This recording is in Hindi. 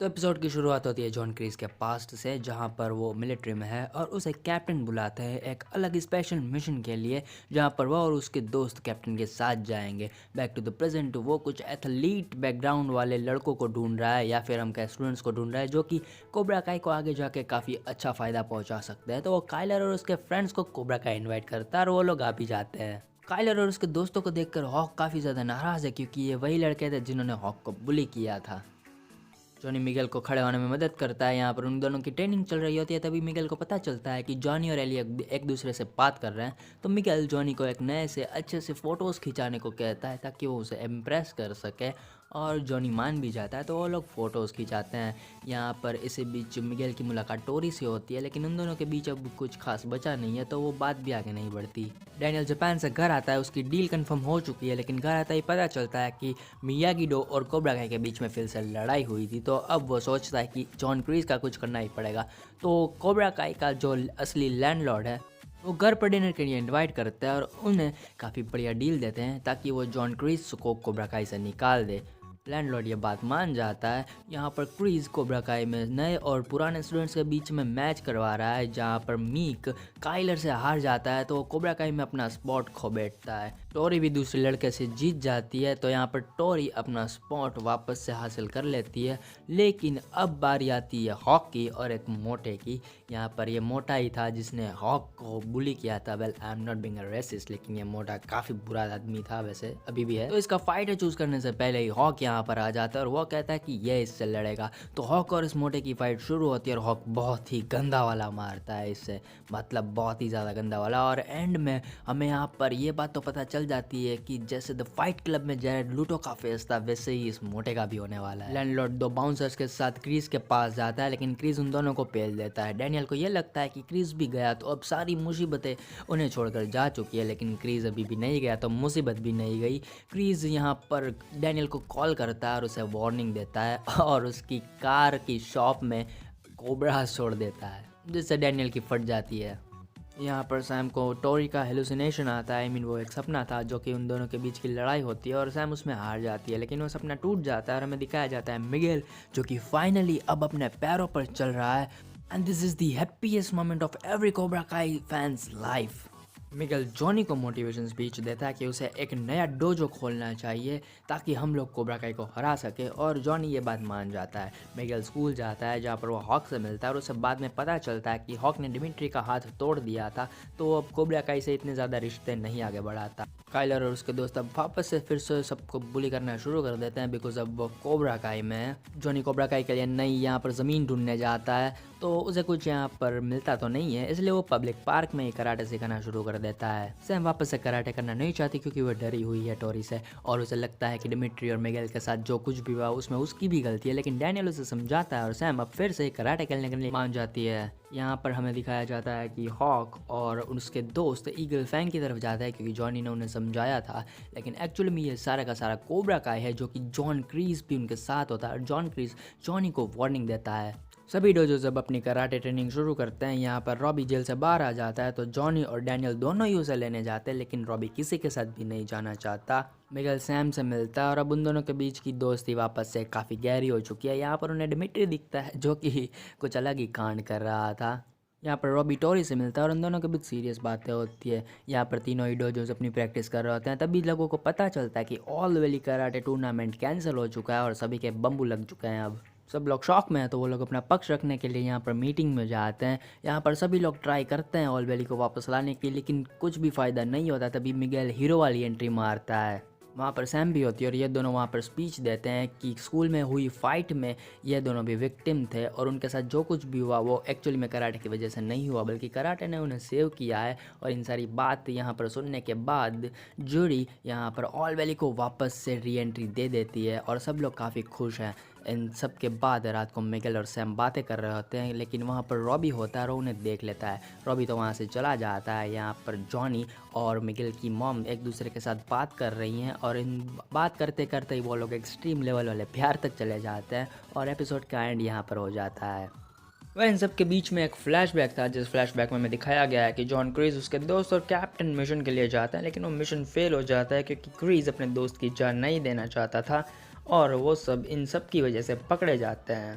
तो एपिसोड की शुरुआत होती है जॉन क्रीज के पास्ट से, जहाँ पर वो मिलिट्री में है और उसे कैप्टन बुलाते हैं एक अलग स्पेशल मिशन के लिए, जहाँ पर वो और उसके दोस्त कैप्टन के साथ जाएंगे बैक टू द प्रेजेंट। वो कुछ एथलीट बैकग्राउंड वाले लड़कों को ढूंढ रहा है, या फिर हम कहें स्टूडेंट्स को ढूंढ रहा है, जो कि कोबरा काई को आगे जाके काफ़ी अच्छा फ़ायदा पहुँचा सकते हैं। तो वो काइलर और उसके फ्रेंड्स को कोबरा काई इन्वाइट करता है और वो लोग आ भी जाते हैं। काइलर और उसके दोस्तों को देखकर हॉक काफ़ी ज़्यादा नाराज़ है, क्योंकि ये वही लड़के थे जिन्होंने हॉक को बुली किया था। जॉनी मिगेल को खड़े होने में मदद करता है। यहाँ पर उन दोनों की ट्रेनिंग चल रही होती है, तभी मिगेल को पता चलता है कि जॉनी और एली एक दूसरे से बात कर रहे हैं। तो मिगेल जॉनी को एक नए से अच्छे से फ़ोटोज़ खिंचाने को कहता है ताकि वो उसे इम्प्रेस कर सके, और जॉनी मान भी जाता है। तो वो लोग फ़ोटोज़ खिंचाते हैं। यहाँ पर इसी बीच मिगेल की मुलाकात टोरी से होती है, लेकिन उन दोनों के बीच अब कुछ खास बचा नहीं है, तो वो बात भी आगे नहीं बढ़ती। डैनियल जापान से घर आता है, उसकी डील कंफर्म हो चुकी है, लेकिन घर आता ही पता चलता है कि मियागी डो और कोबरा काई के बीच में फिर से लड़ाई हुई थी। तो अब वो सोचता है कि जॉन क्रीज का कुछ करना ही पड़ेगा। तो कोबरा काई का जो असली लैंडलॉर्ड है, वो घर पर डिनर के लिए इनवाइट करता है और उन्हें काफ़ी बढ़िया डील देते हैं ताकि वो जॉन क्रीज को कोबरा काई से निकाल दे। लैंडलॉर्ड ये बात मान जाता है। यहाँ पर क्रीज कोबरा काई में नए और पुराने स्टूडेंट्स के बीच में मैच करवा रहा है, जहाँ पर मीक काइलर से हार जाता है तो वो कोबरा काई में अपना स्पॉट खो बैठता है। टोरी भी दूसरे लड़के से जीत जाती है, तो यहाँ पर टोरी अपना स्पॉट वापस से हासिल कर लेती है। लेकिन अब बारी आती है हॉक की और एक मोटे की। यहाँ पर ये मोटा ही था जिसने हॉक को बुली किया था। Well, I am not being a resist, लेकिन ये मोटा काफ़ी बुरा आदमी था, वैसे अभी भी है। तो इसका फाइटर चूज करने से पहले ही हॉक यहाँ पर आ जाता है और वो कहता है कि ये इससे लड़ेगा। तो हॉक और इस मोटे की फाइट शुरू होती है और हॉक बहुत ही गंदा वाला मारता है इससे, मतलब बहुत ही ज़्यादा गंदा वाला। और एंड में हमें यहाँ पर ये बात तो पता चल जाती है कि जैसे द फाइट क्लब में जैरेड लूटो का फेस था, वैसे ही इस मोटे का भी होने वाला है। लैंडलॉर्ड दो बाउंसर्स के साथ क्रीज के पास जाता है, लेकिन क्रीज उन दोनों को पेल देता है। डैनियल को ये लगता है कि क्रीज भी गया तो अब सारी मुसीबतें उन्हें छोड़कर जा चुकी है, लेकिन क्रीज अभी भी नहीं गया तो मुसीबत भी नहीं गई। क्रीज यहाँ पर डैनियल को कॉल करता है और उसे वार्निंग देता है और उसकी कार की शॉप में कोबरा छोड़ देता है, जिससे डैनियल की फट जाती है। यहाँ पर सैम को टोरी का हेलुसिनेशन आता है। वो एक सपना था जो कि उन दोनों के बीच की लड़ाई होती है और सैम उसमें हार जाती है, लेकिन वो सपना टूट जाता है और हमें दिखाया जाता है मिगेल, जो कि फाइनली अब अपने पैरों पर चल रहा है। And this is the happiest moment of every cobra काई फैंस लाइफ। मिगेल जॉनी को मोटिवेशन स्पीच देता है कि उसे एक नया डोजो खोलना चाहिए ताकि हम लोग कोबरा काई को हरा सके, और जॉनी ये बात मान जाता है। मिगेल स्कूल जाता है, जहाँ पर वो हॉक से मिलता है और उसे बाद में पता चलता है कि हॉक ने डिमिट्री का हाथ तोड़ दिया था, तो अब कोबरा काई से इतने ज़्यादा रिश्ते नहीं आगे बढ़ाता। काइलर और उसके दोस्त अब वापस से फिर से सबको बुली करना शुरू कर देते हैं, बिकॉज अब वो कोबरा काई में है। जॉनी कोबरा काई के लिए नई यहाँ पर ज़मीन ढूंढने जाता है, तो उसे कुछ यहाँ पर मिलता तो नहीं है, इसलिए वो पब्लिक पार्क में ही कराटे सिखाना शुरू कर देता है। सैम वापस से कराटे करना नहीं चाहती क्योंकि वह डरी हुई है टोरी से, और उसे लगता है कि डिमिट्री और मिगेल के साथ जो कुछ भी हुआ उसमें उसकी भी गलती है, लेकिन डैनियल उसे समझाता है और सैम अब फिर से कराटे खेलने के लिए मान जाती है। यहाँ पर हमें दिखाया जाता है कि हॉक और उसके दोस्त ईगल फैंग की तरफ जाता है, क्योंकि जॉनी ने उन्हें समझाया था, लेकिन एक्चुअली में ये सारा का सारा कोबरा काई है, जो कि जॉन क्रीज भी उनके साथ होता है और जॉन क्रीज जॉनी को वार्निंग देता है। सभी डोजो जब अपनी कराटे ट्रेनिंग शुरू करते हैं, यहाँ पर रॉबी जेल से बाहर आ जाता है, तो जॉनी और डैनियल दोनों ही उसे लेने जाते हैं, लेकिन रॉबी किसी के साथ भी नहीं जाना चाहता। मिगेल सैम से मिलता है और अब उन दोनों के बीच की दोस्ती वापस से काफ़ी गहरी हो चुकी है। यहाँ पर उन्हें डिमिट्री दिखता है, जो कि कुछ अलग ही कांड कर रहा था। यहाँ पर रॉबी टोरी से मिलता है और उन दोनों के बीच सीरियस बातें होती है। यहाँ पर तीनों ही डोजोस अपनी प्रैक्टिस कर रहे होते हैं, तभी लोगों को पता चलता है कि all valley karate tournament cancel हो चुका है और सभी के बम्बू लग चुके हैं। अब सब लोग शॉक में हैं, तो वो लोग अपना पक्ष रखने के लिए यहाँ पर मीटिंग में जाते हैं। यहाँ पर सभी लोग ट्राई करते हैं ऑल वैली को वापस लाने की, लेकिन कुछ भी फ़ायदा नहीं होता। तभी मिगेल हीरो वाली एंट्री मारता है। वहाँ पर सैम भी होती है और ये दोनों वहाँ पर स्पीच देते हैं कि स्कूल में हुई फाइट में ये दोनों भी विक्टिम थे और उनके साथ जो कुछ भी हुआ वो एक्चुअली में कराटे की वजह से नहीं हुआ, बल्कि कराटे ने उन्हें सेव किया है। और इन सारी बात यहाँ पर सुनने के बाद जूरी यहाँ पर ऑल वैली को वापस से री एंट्री दे देती है और सब लोग काफ़ी खुश हैं। इन सब के बाद रात को मिगेल और सैम बातें कर रहे होते हैं, लेकिन वहाँ पर रॉबी होता है और उन्हें देख लेता है। रॉबी तो वहाँ से चला जाता है। यहाँ पर जॉनी और मिगेल की मॉम एक दूसरे के साथ बात कर रही हैं और इन बात करते करते ही वो लोग एक्सट्रीम लेवल वाले प्यार तक चले जाते हैं और एपिसोड का एंड यहाँ पर हो जाता है। वह इन सब के बीच में एक फ्लैशबैक था, जिस फ्लैशबैक में हमें दिखाया गया है कि जॉन क्रीज उसके दोस्त और कैप्टन मिशन के लिए जाता है, लेकिन वो मिशन फेल हो जाता है क्योंकि क्रीज अपने दोस्त की जान नहीं देना चाहता था और वो सब इन सब की वजह से पकड़े जाते हैं।